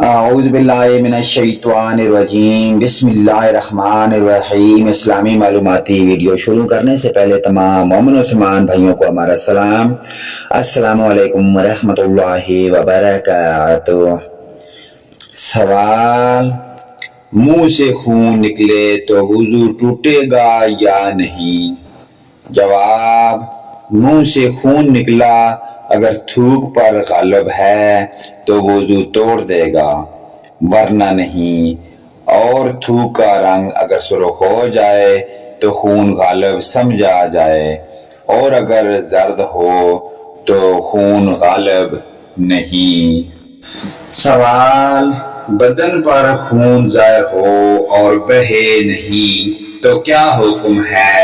اعوذ باللہ من الشیطان الرجیم بسم اللہ الرحمن الرحیم۔ اسلامی معلوماتی ویڈیو شروع کرنے سے پہلے تمام مومن و مسلمان بھائیوں کو ہمارا سلام۔ السلام علیکم ورحمۃ اللہ وبرکاتہ۔ سوال: منہ سے خون نکلے تو وضو ٹوٹے گا یا نہیں؟ جواب: منہ سے خون نکلا اگر تھوک پر غالب ہے تو وضو توڑ دے گا ورنہ نہیں، اور تھوک کا رنگ اگر سرخ ہو جائے تو خون غالب سمجھا جائے، اور اگر زرد ہو تو خون غالب نہیں۔ سوال: بدن پر خون ظاہر ہو اور بہے نہیں تو کیا حکم ہے؟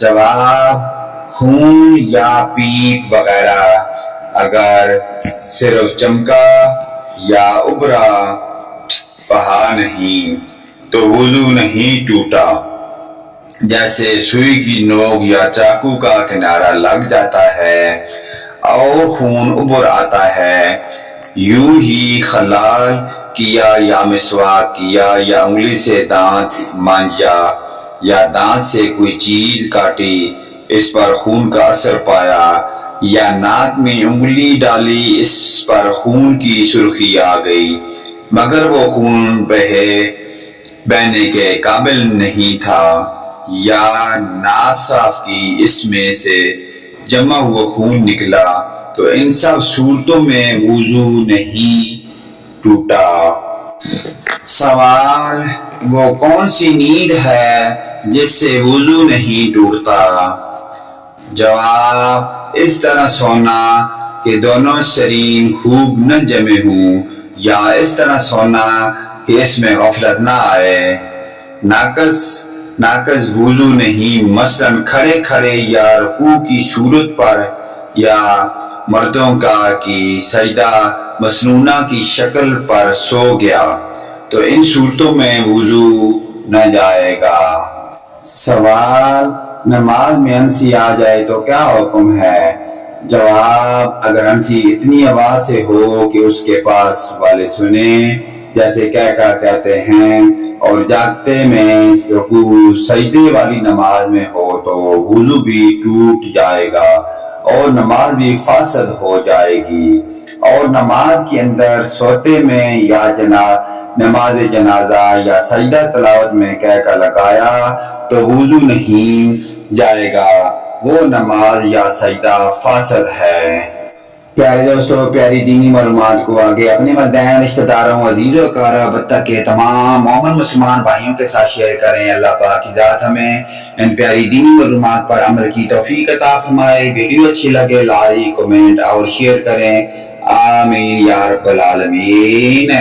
جواب: خون یا پیپ وغیرہ اگر صرف چمکا یا ابھرا بہا نہیں تو وضو نہیں ٹوٹا، جیسے سوئی کی نوک یا چاقو کا کنارہ لگ جاتا ہے اور خون ابھر آتا ہے، یوں ہی خلال کیا یا مسواک کیا یا انگلی سے دانت مانجا یا دانت سے کوئی چیز کاٹی، اس پر خون کا اثر پایا، یا ناک میں انگلی ڈالی اس پر خون کی سرخی آ گئی مگر وہ خون بہنے کے قابل نہیں تھا، یا ناک صاف کی اس میں سے جمع ہوا خون نکلا، تو ان سب صورتوں میں وضو نہیں ٹوٹا۔ سوال: وہ کون سی نیند ہے جس سے وضو نہیں ٹوٹتا؟ جواب: اس طرح سونا کہ دونوں سرین خوب نہ جمے ہوں، یا اس طرح سونا کہ اس میں غفلت نہ آئے۔ ناقص وضو نہیں، مثلاً کھڑے کھڑے یا رکوع کی صورت پر، یا مردوں کا کی سجدہ مسنونہ کی شکل پر سو گیا تو ان صورتوں میں وضو نہ جائے گا۔ سوال: نماز میں ہنسی آ جائے تو کیا حکم ہے؟ جواب: اگر ہنسی اتنی آواز سے ہو کہ اس کے پاس والے سنیں، جیسے کہتے ہیں، اور جاگتے میں رکوع سجدے والی نماز میں ہو تو وضو بھی ٹوٹ جائے گا اور نماز بھی فاسد ہو جائے گی، اور نماز کے اندر سوتے میں یا نماز جنازہ یا سجدہ تلاوت میں لگایا تو وضو نہیں جائے گا، وہ نماز یا سجدہ فاسد ہے۔ پیارے دوستو، پیاری دینی معلومات کو آگے اپنے والدین، رشتہ داروں، عزیزوں قرابت کے تمام مومن مسلمان بھائیوں کے ساتھ شیئر کریں۔ اللہ پاک کی ذات ہمیں ان پیاری دینی معلومات پر عمل کی توفیق عطا فرمائے۔ ویڈیو اچھی لگے لائک، کمنٹ اور شیئر کریں۔ آمین یا رب العالمین۔